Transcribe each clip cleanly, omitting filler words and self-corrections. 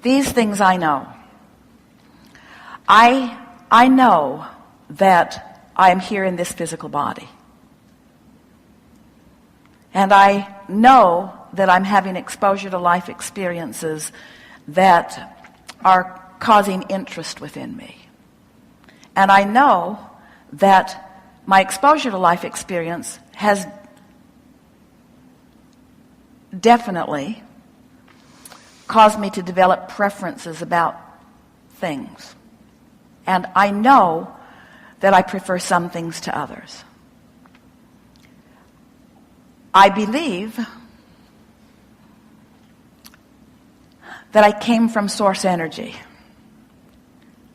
These things I know. I know that I am here in this physical body. And I know that I'm having exposure to life experiences that are causing interest within me. And I know that my exposure to life experience has definitely caused me to develop preferences about things. And I know that I prefer some things to others. I believe that I came from source energy.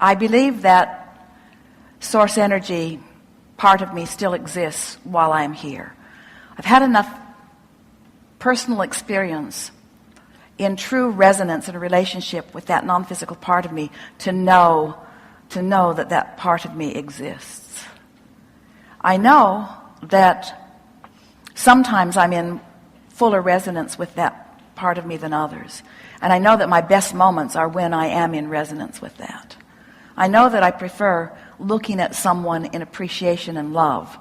I believe that source energy, part of me, still exists while I am here. I've had enough personal experience in true resonance and a relationship with that non-physical part of me to know that that part of me exists. I know that sometimes I'm in fuller resonance with that part of me than others. And I know that my best moments are when I am in resonance with that. I know that I prefer looking at someone in appreciation and love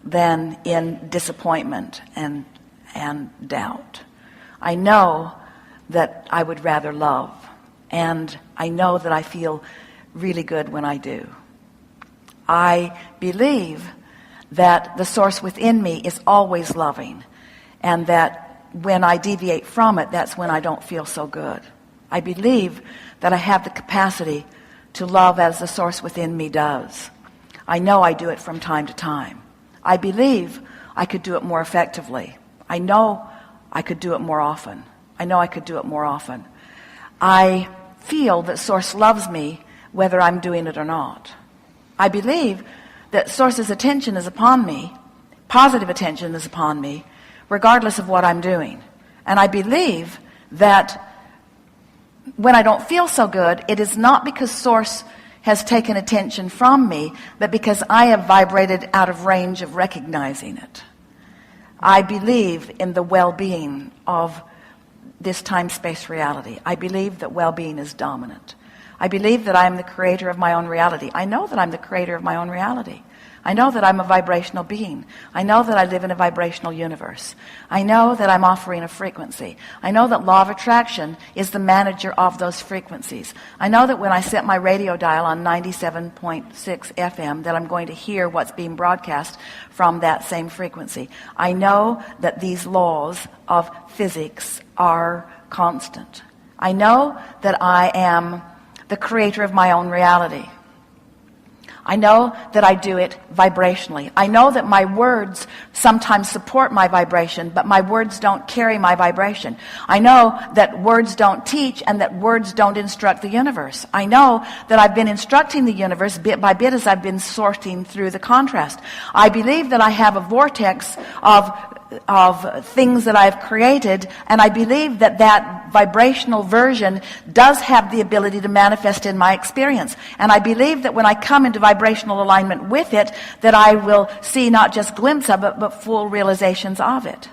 than in disappointment and doubt. I know that I would rather love, and I know that I feel really good when I do. I believe that the source within me is always loving, and that when I deviate from it, that's when I don't feel so good. I believe that I have the capacity to love as the source within me does. I know I do it from time to time. I believe I could do it more effectively. I know I could do it more often. I know I could do it more often. I feel that source loves me whether I'm doing it or not. I believe that source's attention is upon me, positive attention is upon me, regardless of what I'm doing. And I believe that when I don't feel so good, it is not because source has taken attention from me, but because I have vibrated out of range of recognizing it. I believe in the well-being of this time-space reality. I believe that well-being is dominant. I believe that I am the creator of my own reality. I know that I'm the creator of my own reality. I know that I'm a vibrational being. I know that I live in a vibrational universe. I know that I'm offering a frequency. I know that law of attraction is the manager of those frequencies. I know that when I set my radio dial on 97.6 FM that I'm going to hear what's being broadcast from that same frequency. I know that these laws of physics are constant. I know that I am the creator of my own reality. I know that I do it vibrationally. I know that my words sometimes support my vibration, but my words don't carry my vibration. I know that words don't teach and that words don't instruct the universe. I know that I've been instructing the universe bit by bit as I've been sorting through the contrast. I believe that I have a vortex of things that I've created, and I believe that that vibrational version does have the ability to manifest in my experience. And I believe that when I come into vibrational alignment with it, that I will see not just glimpses of it, but full realizations of it.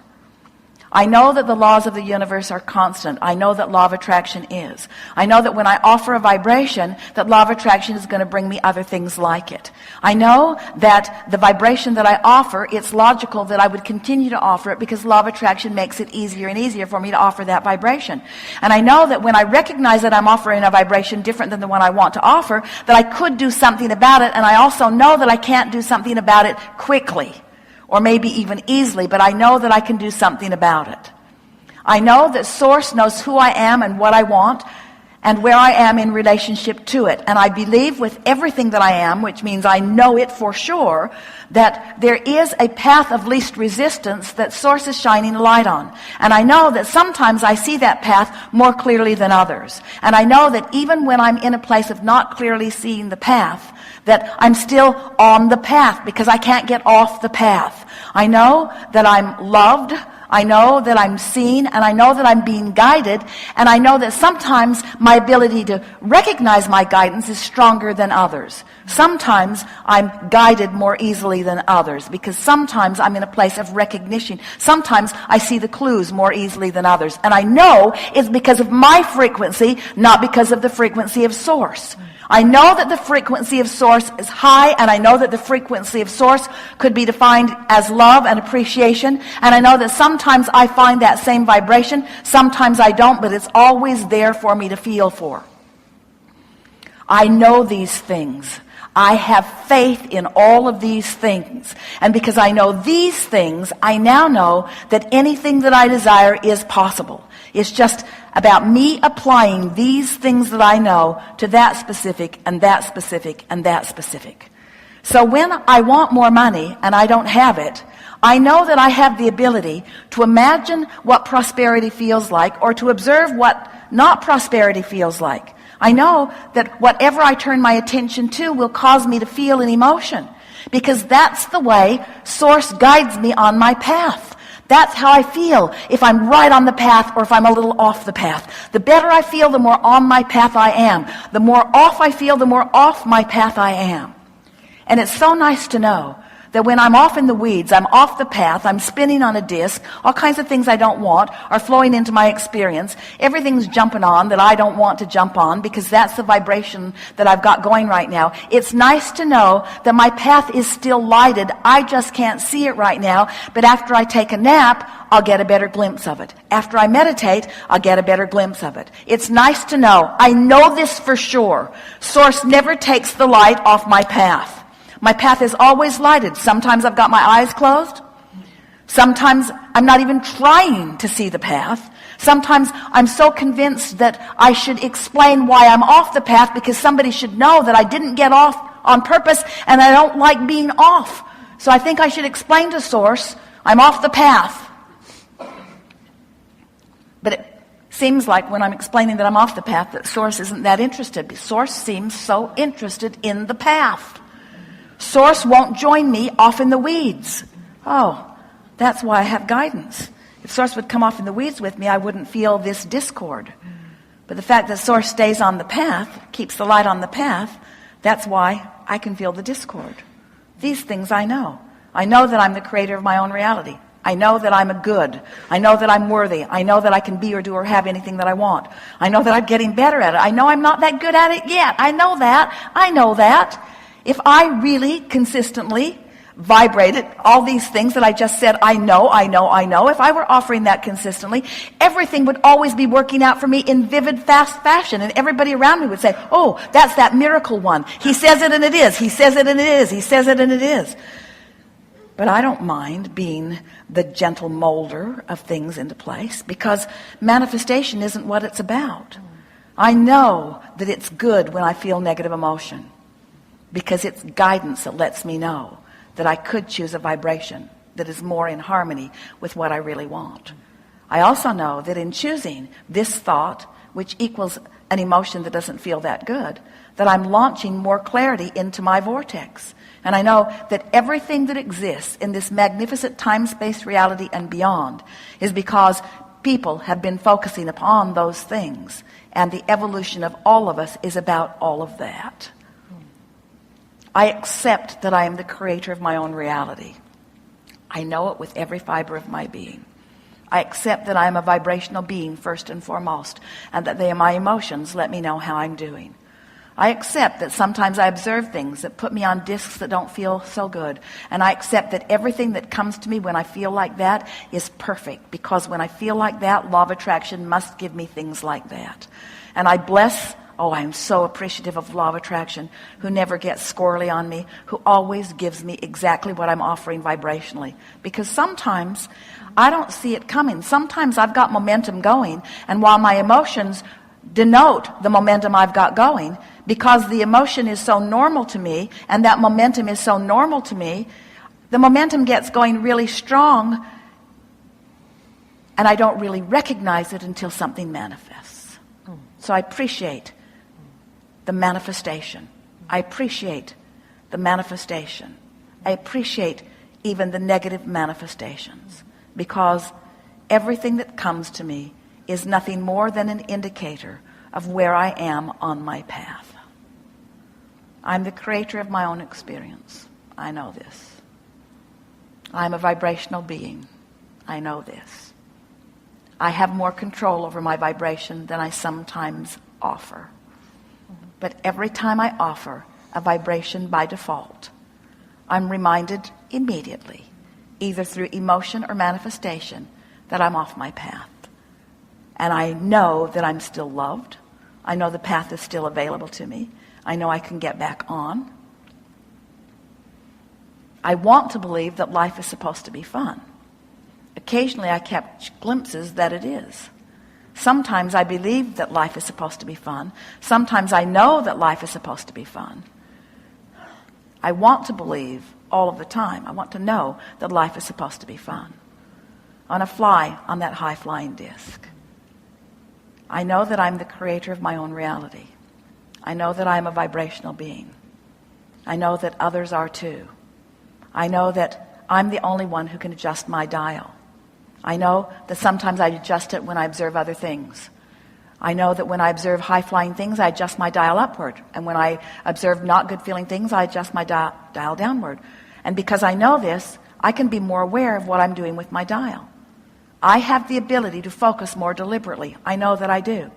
I know that the laws of the universe are constant. I know that law of attraction is. I know that when I offer a vibration, that law of attraction is going to bring me other things like it. I know that the vibration that I offer, it's logical that I would continue to offer it because law of attraction makes it easier and easier for me to offer that vibration. And I know that when I recognize that I'm offering a vibration different than the one I want to offer, that I could do something about it, and I also know that I can't do something about it quickly. Or maybe even easily, but I know that I can do something about it. I know that Source knows who I am and what I want and where I am in relationship to it. And I believe with everything that I am, which means I know it for sure, that there is a path of least resistance that Source is shining a light on. And I know that sometimes I see that path more clearly than others. And I know that even when I'm in a place of not clearly seeing the path, that I'm still on the path because I can't get off the path. I know that I'm loved, I know that I'm seen, and I know that I'm being guided, and I know that sometimes my ability to recognize my guidance is stronger than others. Sometimes I'm guided more easily than others because sometimes I'm in a place of recognition. Sometimes I see the clues more easily than others. And I know it's because of my frequency, not because of the frequency of source. I know that the frequency of source is high, and I know that the frequency of source could be defined as love and appreciation. And I know that sometimes I find that same vibration, sometimes I don't, but it's always there for me to feel for. I know these things. I have faith in all of these things. And because I know these things, I now know that anything that I desire is possible. It's just about me applying these things that I know to that specific and that specific and that specific. So when I want more money and I don't have it, I know that I have the ability to imagine what prosperity feels like or to observe what not prosperity feels like. I know that whatever I turn my attention to will cause me to feel an emotion because that's the way Source guides me on my path. That's how I feel if I'm right on the path or if I'm a little off the path. The better I feel, the more on my path I am. The more off I feel, the more off my path I am. And it's so nice to know that when I'm off in the weeds, I'm off the path, I'm spinning on a disc, all kinds of things I don't want are flowing into my experience. Everything's jumping on that I don't want to jump on because that's the vibration that I've got going right now. It's nice to know that my path is still lighted. I just can't see it right now, but after I take a nap, I'll get a better glimpse of it. After I meditate, I'll get a better glimpse of it. It's nice to know. I know this for sure. Source never takes the light off my path. My path is always lighted. Sometimes I've got my eyes closed. Sometimes I'm not even trying to see the path. Sometimes I'm so convinced that I should explain why I'm off the path because somebody should know that I didn't get off on purpose and I don't like being off. So I think I should explain to Source, I'm off the path. But it seems like when I'm explaining that I'm off the path that Source isn't that interested. Source seems so interested in the path. Source won't join me off in the weeds. Oh, that's why I have guidance. If Source would come off in the weeds with me, I wouldn't feel this discord. But the fact that Source stays on the path, keeps the light on the path, that's why I can feel the discord. These things I know. I know that I'm the creator of my own reality. I know that I'm a good. I know that I'm worthy. I know that I can be or do or have anything that I want. I know that I'm getting better at it. I know I'm not that good at it yet. I know that. I know that. If I really consistently vibrated all these things that I just said, I know, if I were offering that consistently, everything would always be working out for me in vivid, fast fashion. And everybody around me would say, oh, that's that miracle one. He says it and it is. He says it and it is. He says it and it is. But I don't mind being the gentle molder of things into place because manifestation isn't what it's about. I know that it's good when I feel negative emotion. Because it's guidance that lets me know that I could choose a vibration that is more in harmony with what I really want. I also know that in choosing this thought, which equals an emotion that doesn't feel that good, that I'm launching more clarity into my vortex. And I know that everything that exists in this magnificent time-space reality and beyond is because people have been focusing upon those things. And the evolution of all of us is about all of that. I accept that I am the creator of my own reality. I know it with every fiber of my being. I accept that I am a vibrational being first and foremost, and that my emotions let me know how I'm doing. I accept that sometimes I observe things that put me on discs that don't feel so good. And I accept that everything that comes to me when I feel like that is perfect, because when I feel like that, law of attraction must give me things like that. And I bless. Oh, I'm so appreciative of law of attraction, who never gets squirrely on me, who always gives me exactly what I'm offering vibrationally. Because sometimes I don't see it coming. Sometimes I've got momentum going, and while my emotions denote the momentum I've got going, because the emotion is so normal to me, and that momentum is so normal to me, the momentum gets going really strong, and I don't really recognize it until something manifests. So I appreciate the manifestation. I appreciate the manifestation. I appreciate even the negative manifestations, because everything that comes to me is nothing more than an indicator of where I am on my path. I'm the creator of my own experience. I know this. I'm a vibrational being. I know this. I have more control over my vibration than I sometimes offer. But every time I offer a vibration by default, I'm reminded immediately, either through emotion or manifestation, that I'm off my path. And I know that I'm still loved. I know the path is still available to me. I know I can get back on. I want to believe that life is supposed to be fun. Occasionally I catch glimpses that it is. Sometimes I believe that life is supposed to be fun. Sometimes I know that life is supposed to be fun. I want to believe all of the time. I want to know that life is supposed to be fun. I want to fly on that high-flying disc. I know that I'm the creator of my own reality. I know that I'm a vibrational being. I know that others are too. I know that I'm the only one who can adjust my dial. I know that sometimes I adjust it when I observe other things. I know that when I observe high-flying things, I adjust my dial upward. And when I observe not good-feeling things, I adjust my dial downward. And because I know this, I can be more aware of what I'm doing with my dial. I have the ability to focus more deliberately. I know that I do.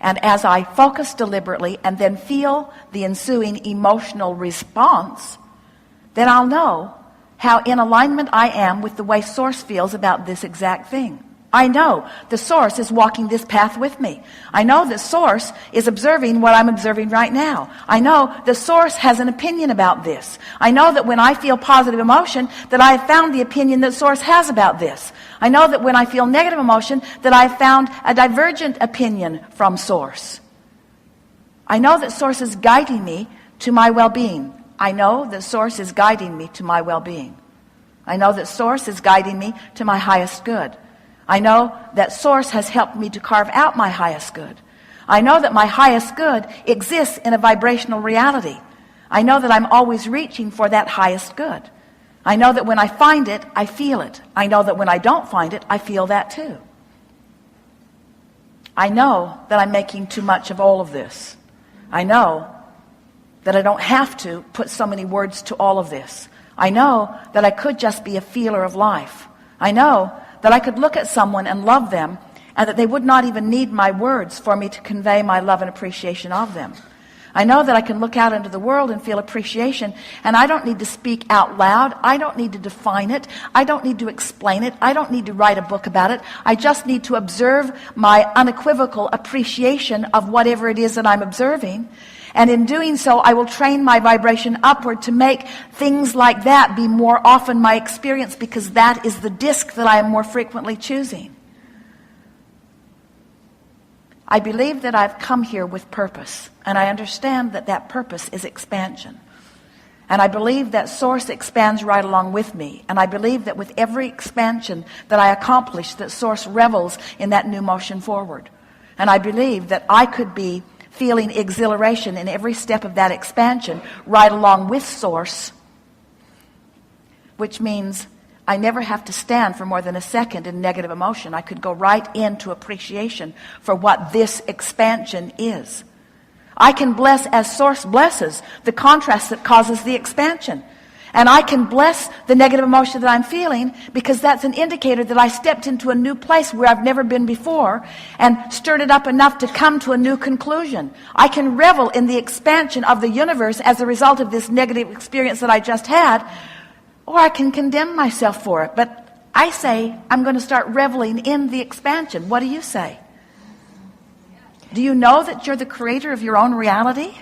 And as I focus deliberately and then feel the ensuing emotional response, then I'll know how in alignment I am with the way Source feels about this exact thing. I know the Source is walking this path with me. I know that Source is observing what I'm observing right now. I know the Source has an opinion about this. I know that when I feel positive emotion, that I have found the opinion that Source has about this. I know that when I feel negative emotion, that I have found a divergent opinion from Source. I know that Source is guiding me to my well-being. I know that Source is guiding me to my well-being. I know that Source is guiding me to my highest good. I know that Source has helped me to carve out my highest good. I know that my highest good exists in a vibrational reality. I know that I'm always reaching for that highest good. I know that when I find it, I feel it. I know that when I don't find it, I feel that too. I know that I'm making too much of all of this. I know that I don't have to put so many words to all of this. I know that I could just be a feeler of life. I know that I could look at someone and love them, and that they would not even need my words for me to convey my love and appreciation of them. I know that I can look out into the world and feel appreciation, and I don't need to speak out loud. I don't need to define it. I don't need to explain it. I don't need to write a book about it. I just need to observe my unequivocal appreciation of whatever it is that I'm observing. And in doing so, I will train my vibration upward to make things like that be more often my experience, because that is the disc that I am more frequently choosing. I believe that I've come here with purpose, and I understand that that purpose is expansion. And I believe that Source expands right along with me. And I believe that with every expansion that I accomplish, that Source revels in that new motion forward. And I believe that I could be feeling exhilaration in every step of that expansion right along with Source, which means I never have to stand for more than a second in negative emotion. I could go right into appreciation for what this expansion is. I can bless as Source blesses the contrast that causes the expansion. And I can bless the negative emotion that I'm feeling, because that's an indicator that I stepped into a new place where I've never been before and stirred it up enough to come to a new conclusion. I can revel in the expansion of the universe as a result of this negative experience that I just had, or I can condemn myself for it. But I say I'm going to start reveling in the expansion. What do you say? Do you know that you're the creator of your own reality?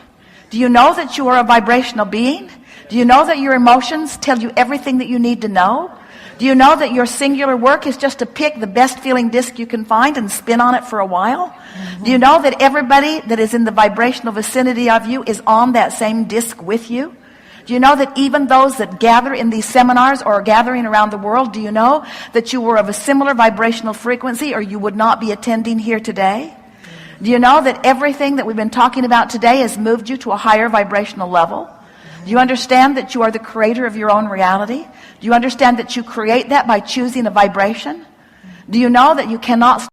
Do you know that you are a vibrational being? Do you know that your emotions tell you everything that you need to know? Do you know that your singular work is just to pick the best feeling disc you can find and spin on it for a while? Mm-hmm. Do you know that everybody that is in the vibrational vicinity of you is on that same disc with you? Do you know that even those that gather in these seminars or are gathering around the world, do you know that you were of a similar vibrational frequency, or you would not be attending here today? Do you know that everything that we've been talking about today has moved you to a higher vibrational level? Do you understand that you are the creator of your own reality? Do you understand that you create that by choosing a vibration? Do you know that you cannot